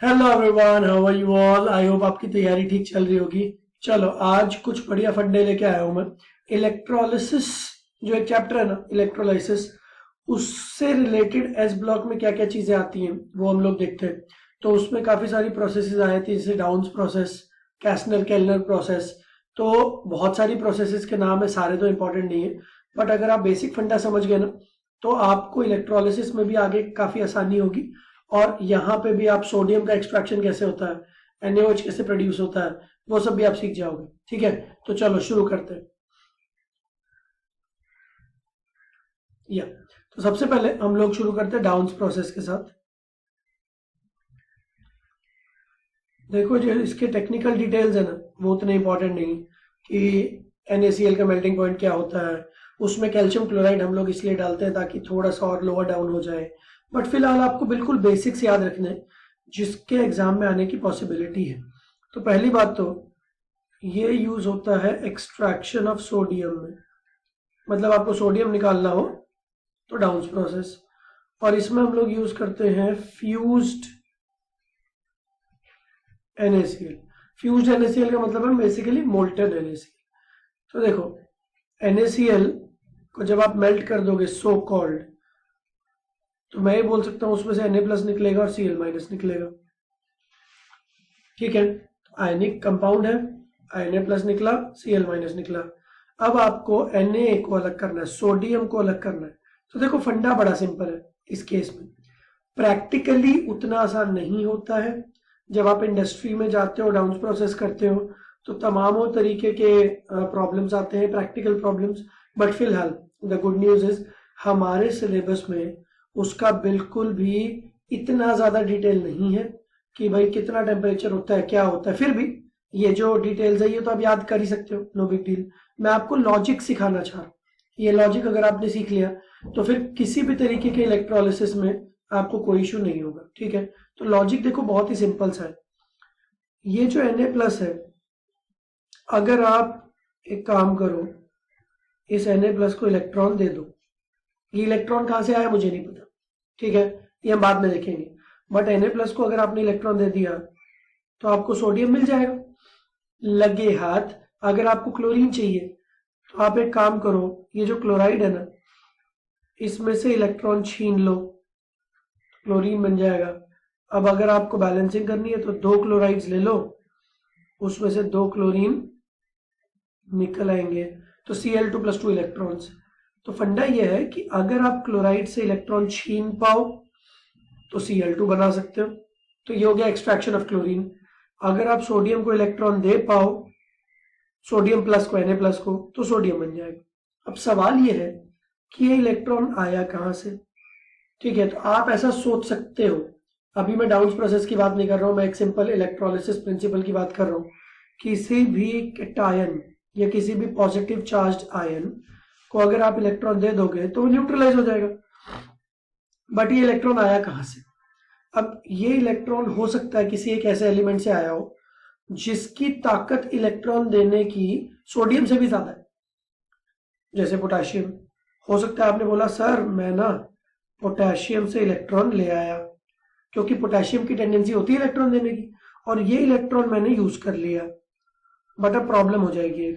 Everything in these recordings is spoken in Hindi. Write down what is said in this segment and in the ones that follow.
Hello everyone, how are you all. I hope आपकी तैयारी ठीक चल रही होगी। चलो आज कुछ बढ़िया फंडे लेके आया हूं मैं। इलेक्ट्रोलिसिस जो एक चैप्टर है ना, इलेक्ट्रोलाइसिस, उससे रिलेटेड एस ब्लॉक में क्या क्या चीजें आती हैं वो हम लोग देखते हैं। तो उसमें काफी सारी प्रोसेसेस आए थे, जैसे डाउन्स प्रोसेस, कैसनर केल्नर प्रोसेस। तो बहुत सारी प्रोसेसेस के नाम है, सारे तो इंपॉर्टेंट नहीं है, बट अगर आप बेसिक फंडा समझ गए ना तो आपको इलेक्ट्रोलिसिस में भी आगे काफी आसानी होगी। और यहाँ पे भी आप सोडियम का एक्सट्रैक्शन कैसे होता है, NaOH कैसे प्रोड्यूस होता है, वो सब भी आप सीख जाओगे। ठीक है, तो चलो शुरू करते हैं। या तो सबसे पहले हम लोग शुरू करते हैं डाउन्स प्रोसेस के साथ। देखो जो इसके टेक्निकल डिटेल्स है ना, वो उतने इंपॉर्टेंट नहीं कि NaCl का मेल्टिंग पॉइंट क्या होता है। उसमें कैल्शियम क्लोराइड हम लोग इसलिए डालते हैं ताकि थोड़ा सा और लोअर डाउन हो जाए। बट फिलहाल आपको बिल्कुल बेसिक्स याद रखने हैं जिसके एग्जाम में आने की पॉसिबिलिटी है। तो पहली बात तो ये यूज होता है एक्सट्रैक्शन ऑफ सोडियम में, मतलब आपको सोडियम निकालना हो तो डाउन्स प्रोसेस। और इसमें हम लोग यूज करते हैं फ्यूज्ड NaCl। फ्यूज्ड NaCl का मतलब है बेसिकली मोल्टन NaCl। तो देखो NaCl को जब आप मेल्ट कर दोगे सो कॉल्ड, तो मैं ये बोल सकता हूं उसमें से Na प्लस निकलेगा और Cl माइनस निकलेगा। ठीक है, आयनिक कंपाउंड है, Na प्लस निकला, Cl माइनस निकला। अब आपको Na को अलग करना है, सोडियम को अलग करना है। तो देखो फंडा बड़ा सिंपल है इस केस में, प्रैक्टिकली उतना आसान नहीं होता है। जब आप इंडस्ट्री में जाते हो, डाउन प्रोसेस करते हो, तो तमामों तरीके के प्रॉब्लम्स आते हैं, प्रैक्टिकल प्रॉब्लम्स। बट फिलहाल द गुड न्यूज इज हमारे सिलेबस में उसका बिल्कुल भी इतना ज्यादा डिटेल नहीं है कि भाई कितना टेम्परेचर होता है, क्या होता है। फिर भी ये जो डिटेल्स है ये तो आप याद कर ही सकते हो, नो बिग डील। मैं आपको लॉजिक सिखाना चाह रहा हूँ। ये लॉजिक अगर आपने सीख लिया तो फिर किसी भी तरीके के इलेक्ट्रोलिसिस में आपको कोई इशू नहीं होगा। ठीक है, तो लॉजिक देखो बहुत ही सिंपल सा है। ये जो Na प्लस है, अगर आप एक काम करो, इस Na प्लस को इलेक्ट्रॉन दे दो। ये इलेक्ट्रॉन कहां से आया मुझे नहीं पता, ठीक है, ये हम बाद में देखेंगे। बट Na प्लस को अगर आपने इलेक्ट्रॉन दे दिया तो आपको सोडियम मिल जाएगा लगे हाथ। अगर आपको क्लोरीन चाहिए तो आप एक काम करो, ये जो क्लोराइड है ना, इसमें से इलेक्ट्रॉन छीन लो, क्लोरीन बन जाएगा। अब अगर आपको बैलेंसिंग करनी है तो 2 क्लोराइड्स ले लो, उसमें से 2 क्लोरीन निकल आएंगे, तो Cl2 प्लस 2 इलेक्ट्रॉन्स। तो फंडा यह है कि अगर आप क्लोराइड से इलेक्ट्रॉन छीन पाओ तो Cl2 बना सकते हो, तो ये हो गया एक्सट्रैक्शन ऑफ क्लोरीन। अगर आप सोडियम को इलेक्ट्रॉन दे पाओ, सोडियम प्लस को Na प्लस को, तो सोडियम बन जाएगा। अब सवाल ये है कि ये इलेक्ट्रॉन आया कहां से। ठीक है, तो आप ऐसा सोच सकते हो, अभी मैं डाउन्स प्रोसेस की बात नहीं कर रहा हूं, मैं एक सिंपल इलेक्ट्रोलिसिस प्रिंसिपल की बात कर रहा हूं। किसी भी कैटायन या किसी भी पॉजिटिव चार्ज आयन को अगर आप इलेक्ट्रॉन दे दोगे तो वो न्यूट्रलाइज हो जाएगा। बट ये इलेक्ट्रॉन आया कहां से। अब ये इलेक्ट्रॉन हो सकता है किसी एक ऐसे एलिमेंट से आया हो जिसकी ताकत इलेक्ट्रॉन देने की सोडियम से भी ज्यादा है, जैसे पोटेशियम। हो सकता है आपने बोला सर मैं ना पोटेशियम से इलेक्ट्रॉन ले आया, क्योंकि पोटेशियम की टेंडेंसी होती है इलेक्ट्रॉन देने की, और ये इलेक्ट्रॉन मैंने यूज कर लिया। बट अब प्रॉब्लम हो जाएगी,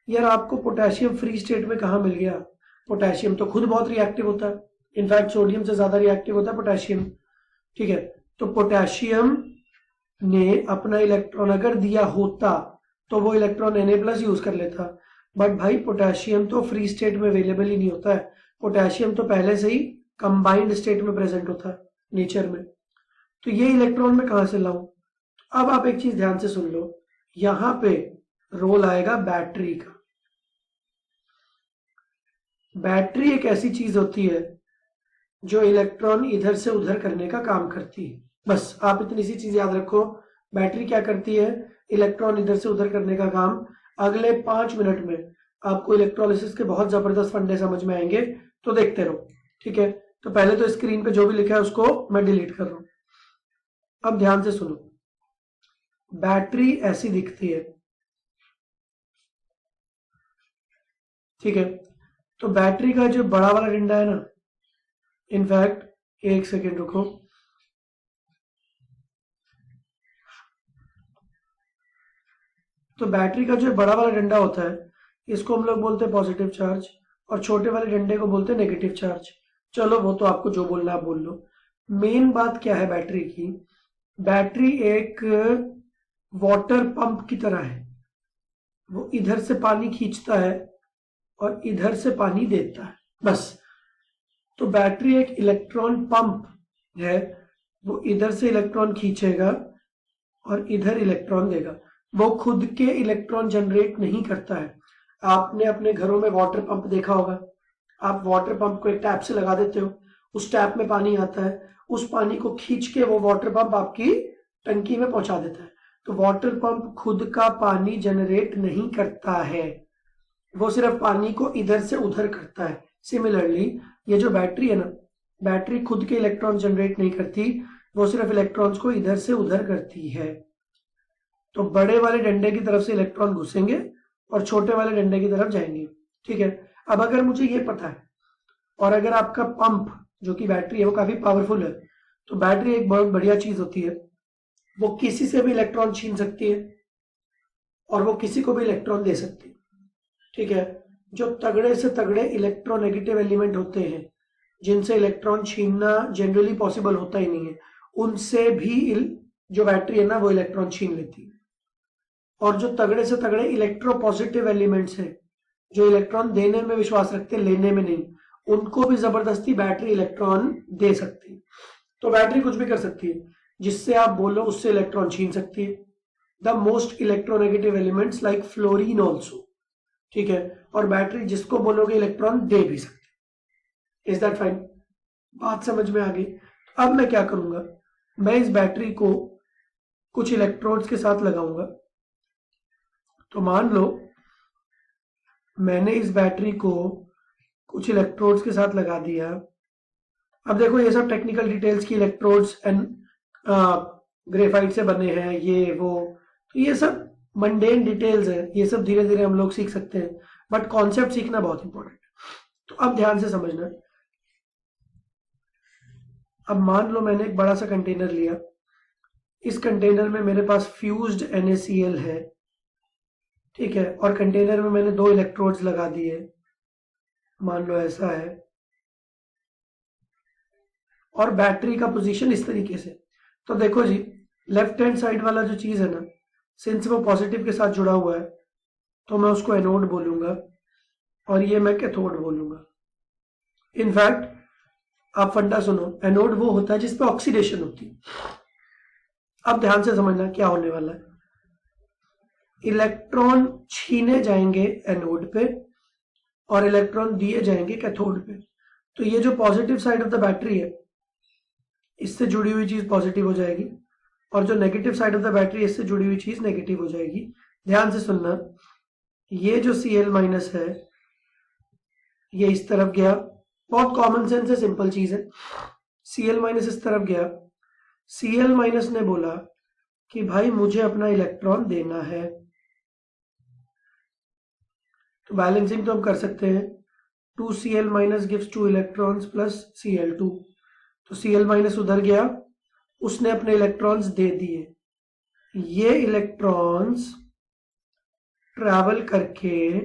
यार आपको पोटेशियम फ्री स्टेट में कहाँ मिल गया। पोटेशियम तो खुद बहुत रिएक्टिव होता है, इनफैक्ट सोडियम से ज्यादा रिएक्टिव होता है पोटेशियम। ठीक है, तो पोटेशियम ने अपना इलेक्ट्रॉन अगर दिया होता तो वो इलेक्ट्रॉन Na प्लस यूज कर लेता। बट भाई पोटेशियम तो फ्री स्टेट में अवेलेबल ही नहीं होता है, पोटेशियम तो पहले से ही कंबाइंड स्टेट में प्रेजेंट होता है नेचर में। तो ये इलेक्ट्रॉन में कहां से लाऊं। अब आप एक चीज ध्यान से सुन लो, यहां पे रोल आएगा बैटरी का। बैटरी एक ऐसी चीज होती है जो इलेक्ट्रॉन इधर से उधर करने का काम करती है। बस आप इतनी सी चीज याद रखो, बैटरी क्या करती है, इलेक्ट्रॉन इधर से उधर करने का काम। अगले 5 मिनट में आपको इलेक्ट्रोलिसिस के बहुत जबरदस्त फंडे समझ में आएंगे, तो देखते रहो। ठीक है, तो पहले तो स्क्रीन पे जो भी लिखा है उसको मैं डिलीट कर रहा हूं। अब ध्यान से सुनो, बैटरी ऐसी दिखती है। ठीक है, तो बैटरी का जो बड़ा वाला डंडा है ना, इनफैक्ट एक सेकेंड रुको, तो बैटरी का जो बड़ा वाला डंडा होता है इसको हम लोग बोलते हैं पॉजिटिव चार्ज, और छोटे वाले डंडे को बोलते हैं नेगेटिव चार्ज। चलो वो तो आपको जो बोलना आप बोल लो। मेन बात क्या है बैटरी की, बैटरी एक वाटर पंप की तरह है। वो इधर से पानी खींचता है और इधर से पानी देता है, बस। तो बैटरी एक इलेक्ट्रॉन पंप है, वो इधर से इलेक्ट्रॉन खींचेगा और इधर इलेक्ट्रॉन देगा। वो खुद के इलेक्ट्रॉन जनरेट नहीं करता है। आपने अपने घरों में वाटर पंप देखा होगा, आप वाटर पंप को एक टैप से लगा देते हो, उस टैप में पानी आता है, उस पानी को खींच के वो वाटर पंप आपकी टंकी में पहुंचा देता है। तो वाटर पंप खुद का पानी जनरेट नहीं करता है, वो सिर्फ पानी को इधर से उधर करता है। सिमिलरली ये जो बैटरी है ना, बैटरी खुद के इलेक्ट्रॉन जनरेट नहीं करती, वो सिर्फ इलेक्ट्रॉन्स को इधर से उधर करती है। तो बड़े वाले डंडे की तरफ से इलेक्ट्रॉन घुसेंगे और छोटे वाले डंडे की तरफ जाएंगे, ठीक है। अब अगर मुझे ये पता है और अगर आपका पंप जो कि बैटरी है वो काफी पावरफुल है, तो बैटरी एक बहुत बढ़िया चीज होती है, वो किसी से भी इलेक्ट्रॉन छीन सकती है और वो किसी को भी इलेक्ट्रॉन दे सकती है, ठीक है। जो तगड़े से तगड़े इलेक्ट्रोनेगेटिव एलिमेंट होते हैं जिनसे इलेक्ट्रॉन छीनना जनरली पॉसिबल होता ही नहीं है, उनसे भी जो बैटरी है ना वो इलेक्ट्रॉन छीन लेती है। और जो तगड़े से तगड़े इलेक्ट्रोपॉजिटिव एलिमेंट्स हैं जो इलेक्ट्रॉन देने में विश्वास रखते हैं, लेने में नहीं, उनको भी जबरदस्ती बैटरी इलेक्ट्रॉन दे सकती है। तो बैटरी कुछ भी कर सकती है, जिससे आप बोलो उससे इलेक्ट्रॉन छीन सकती है। The most electronegative elements like fluorine also, ठीक है। और बैटरी जिसको बोलोगे इलेक्ट्रॉन दे भी सकती है। Is that fine? बात समझ में आ गई? अब मैं क्या करूंगा, मैं इस बैटरी को कुछ इलेक्ट्रोड्स के साथ लगाऊंगा। तो मान लो मैंने इस बैटरी को कुछ इलेक्ट्रोड्स के साथ लगा दिया। अब देखो ये सब टेक्निकल डिटेल्स की, इलेक्ट्रोड्स एंड ग्रेफाइट से बने हैं ये वो, तो ये सब मंडेन डिटेल्स है, ये सब धीरे धीरे हम लोग सीख सकते हैं, बट कॉन्सेप्ट सीखना बहुत इंपॉर्टेंट है। तो अब ध्यान से समझना। अब मान लो मैंने एक बड़ा सा कंटेनर लिया, इस कंटेनर में मेरे पास फ्यूज्ड NaCl है, ठीक है, और कंटेनर में मैंने 2 इलेक्ट्रोड्स लगा दिए, मान लो ऐसा है, और बैटरी का पोजीशन इस तरीके से। तो देखो जी, लेफ्ट हैंड साइड वाला जो चीज है ना, सिंस वो पॉजिटिव के साथ जुड़ा हुआ है तो मैं उसको एनोड बोलूंगा और ये मैं कैथोड बोलूंगा। इनफैक्ट आप फंडा सुनो, एनोड वो होता है जिसपे ऑक्सीडेशन होती है। अब ध्यान से समझना क्या होने वाला है। इलेक्ट्रॉन छीने जाएंगे एनोड पे और इलेक्ट्रॉन दिए जाएंगे कैथोड पे। तो ये जो positive side of the battery है, इससे जुड़ी हुई चीज पॉजिटिव हो जाएगी, और जो negative side of the battery इससे जुड़ी हुई चीज नेगेटिव हो जाएगी। ध्यान से सुनना, ये जो Cl- है ये इस तरफ गया, बहुत कॉमन सेंस है, सिंपल चीज है। Cl- इस तरफ गया, Cl- ने बोला कि भाई मुझे अपना इलेक्ट्रॉन देना है, तो बैलेंसिंग तो हम कर सकते हैं। 2Cl- gives 2 electrons plus Cl2। तो Cl- उधर गया, उसने अपने इलेक्ट्रॉन्स दे दिए। ये इलेक्ट्रॉन्स ट्रैवल करके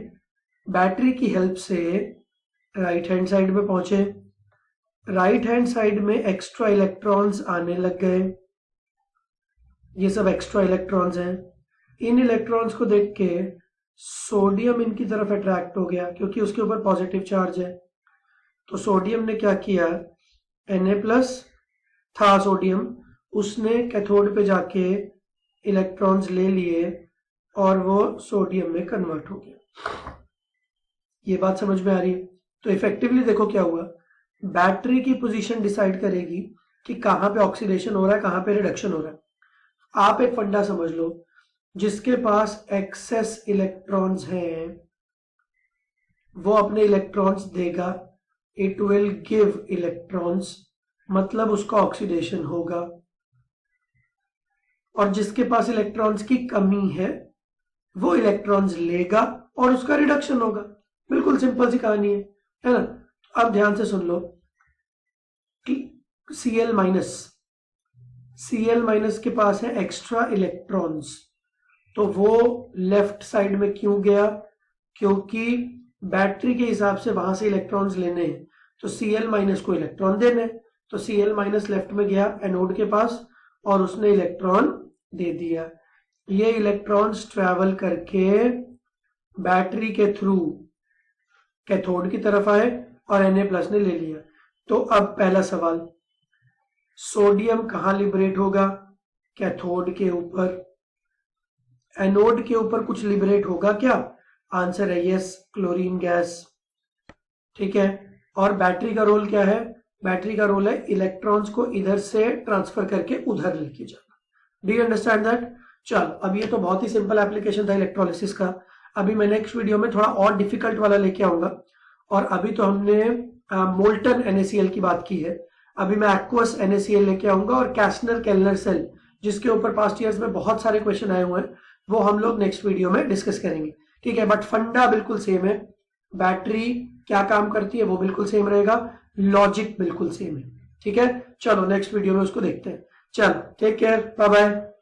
बैटरी की हेल्प से राइट हैंड साइड में पहुंचे। राइट हैंड साइड में एक्स्ट्रा इलेक्ट्रॉन्स आने लग गए, ये सब एक्स्ट्रा इलेक्ट्रॉन्स हैं। इन इलेक्ट्रॉन्स को देख के सोडियम इनकी तरफ अट्रैक्ट हो गया क्योंकि उसके ऊपर पॉजिटिव चार्ज है। तो सोडियम ने क्या किया, Na+ था सोडियम, उसने कैथोड पे जाके इलेक्ट्रॉन्स ले लिए और वो सोडियम में कन्वर्ट हो गया। ये बात समझ में आ रही है? तो इफेक्टिवली देखो क्या हुआ, बैटरी की पोजीशन डिसाइड करेगी कि कहां पे ऑक्सीडेशन हो रहा है, कहां पे रिडक्शन हो रहा है। आप एक फंडा समझ लो, जिसके पास एक्सेस इलेक्ट्रॉन्स हैं वो अपने इलेक्ट्रॉन्स देगा, इट विल गिव इलेक्ट्रॉन्स, मतलब उसका ऑक्सीडेशन होगा। और जिसके पास इलेक्ट्रॉन्स की कमी है वो इलेक्ट्रॉन्स लेगा और उसका रिडक्शन होगा। बिल्कुल सिंपल सी कहानी है ना? अब ध्यान से सुन लो, Cl- के पास है एक्स्ट्रा इलेक्ट्रॉन्स, तो वो लेफ्ट साइड में क्यों गया? क्योंकि बैटरी के हिसाब से वहां से इलेक्ट्रॉन्स लेने हैं, तो Cl माइनस को इलेक्ट्रॉन देने, तो Cl माइनस लेफ्ट में गया एनोड के पास और उसने इलेक्ट्रॉन दे दिया। ये इलेक्ट्रॉन्स ट्रेवल करके बैटरी के थ्रू कैथोड की तरफ आए और Na+ ने ले लिया। तो अब पहला सवाल, सोडियम कहां लिबरेट होगा? कैथोड के ऊपर। एनोड के ऊपर कुछ लिबरेट होगा क्या? आंसर है यस, क्लोरीन गैस। ठीक है, और बैटरी का रोल क्या है? बैटरी का रोल है इलेक्ट्रॉन्स को इधर से ट्रांसफर करके उधर लेके जाना। Do you understand that? चलो, अब ये तो बहुत ही सिंपल एप्लीकेशन था इलेक्ट्रोलिसिस का। अभी मैं नेक्स्ट वीडियो में थोड़ा और डिफिकल्ट वाला लेके आऊंगा। और अभी तो हमने मोल्टन NaCl की बात की है, अभी मैं एक्वस NaCl लेके आऊंगा और कैस्टनर केल्नर सेल, जिसके ऊपर पास्ट ईयर्स में बहुत सारे क्वेश्चन आए हुए हैं, वो हम लोग नेक्स्ट वीडियो में डिस्कस करेंगे। ठीक है, बट फंडा बिल्कुल सेम है। बैटरी क्या काम करती है वो बिल्कुल सेम रहेगा, लॉजिक बिल्कुल सेम है। ठीक है, चलो नेक्स्ट वीडियो में उसको देखते हैं। चलो, टेक केयर, बाय बाय।